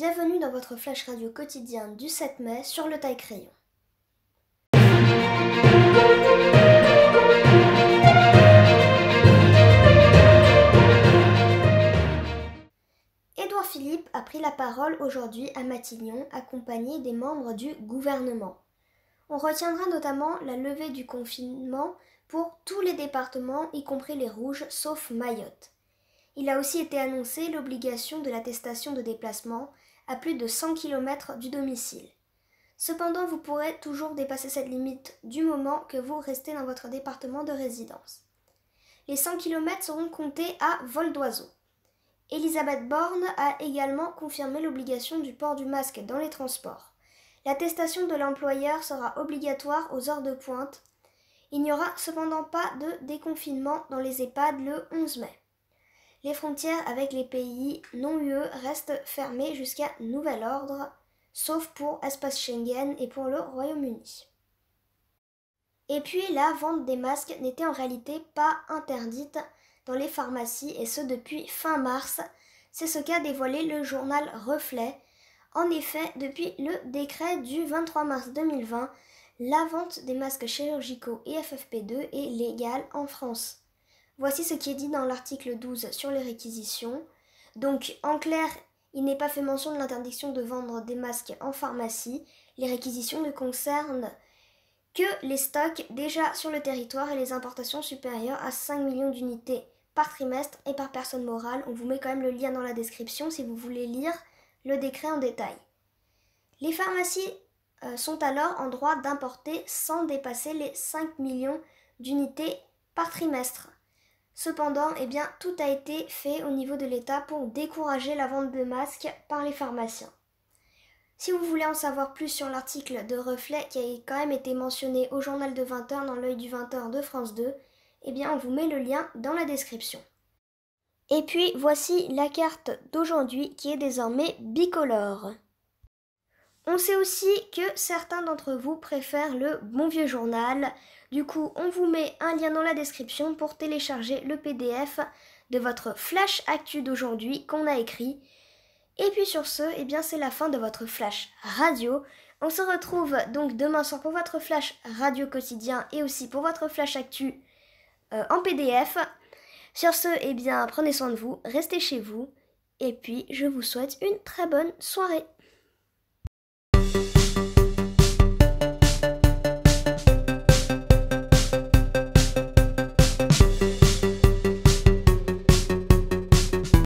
Bienvenue dans votre flash radio quotidien du 7 mai sur le taille-crayon. Édouard Philippe a pris la parole aujourd'hui à Matignon, accompagné des membres du gouvernement. On retiendra notamment la levée du confinement pour tous les départements, y compris les rouges, sauf Mayotte. Il a aussi été annoncé l'obligation de l'attestation de déplacement à plus de 100 km du domicile. Cependant, vous pourrez toujours dépasser cette limite du moment que vous restez dans votre département de résidence. Les 100 km seront comptés à vol d'oiseau. Elisabeth Borne a également confirmé l'obligation du port du masque dans les transports. L'attestation de l'employeur sera obligatoire aux heures de pointe. Il n'y aura cependant pas de déconfinement dans les EHPAD le 11 mai. Les frontières avec les pays non-UE restent fermées jusqu'à nouvel ordre, sauf pour Espace Schengen et pour le Royaume-Uni. Et puis la vente des masques n'était en réalité pas interdite dans les pharmacies, et ce depuis fin mars. C'est ce qu'a dévoilé le journal Reflet. En effet, depuis le décret du 23 mars 2020, la vente des masques chirurgicaux et FFP2 est légale en France. Voici ce qui est dit dans l'article 12 sur les réquisitions. Donc, en clair, il n'est pas fait mention de l'interdiction de vendre des masques en pharmacie. Les réquisitions ne concernent que les stocks déjà sur le territoire et les importations supérieures à 5 millions d'unités par trimestre et par personne morale. On vous met quand même le lien dans la description si vous voulez lire le décret en détail. Les pharmacies sont alors en droit d'importer sans dépasser les 5 millions d'unités par trimestre. Cependant, tout a été fait au niveau de l'État pour décourager la vente de masques par les pharmaciens. Si vous voulez en savoir plus sur l'article de Reflet qui a quand même été mentionné au journal de 20h dans l'œil du 20h de France 2, on vous met le lien dans la description. Et puis voici la carte d'aujourd'hui qui est désormais bicolore. On sait aussi que certains d'entre vous préfèrent le bon vieux journal. Du coup, on vous met un lien dans la description pour télécharger le PDF de votre flash actu d'aujourd'hui qu'on a écrit. Et puis sur ce, c'est la fin de votre flash radio. On se retrouve donc demain soir pour votre flash radio quotidien et aussi pour votre flash actu en PDF. Sur ce, prenez soin de vous, restez chez vous et puis je vous souhaite une très bonne soirée.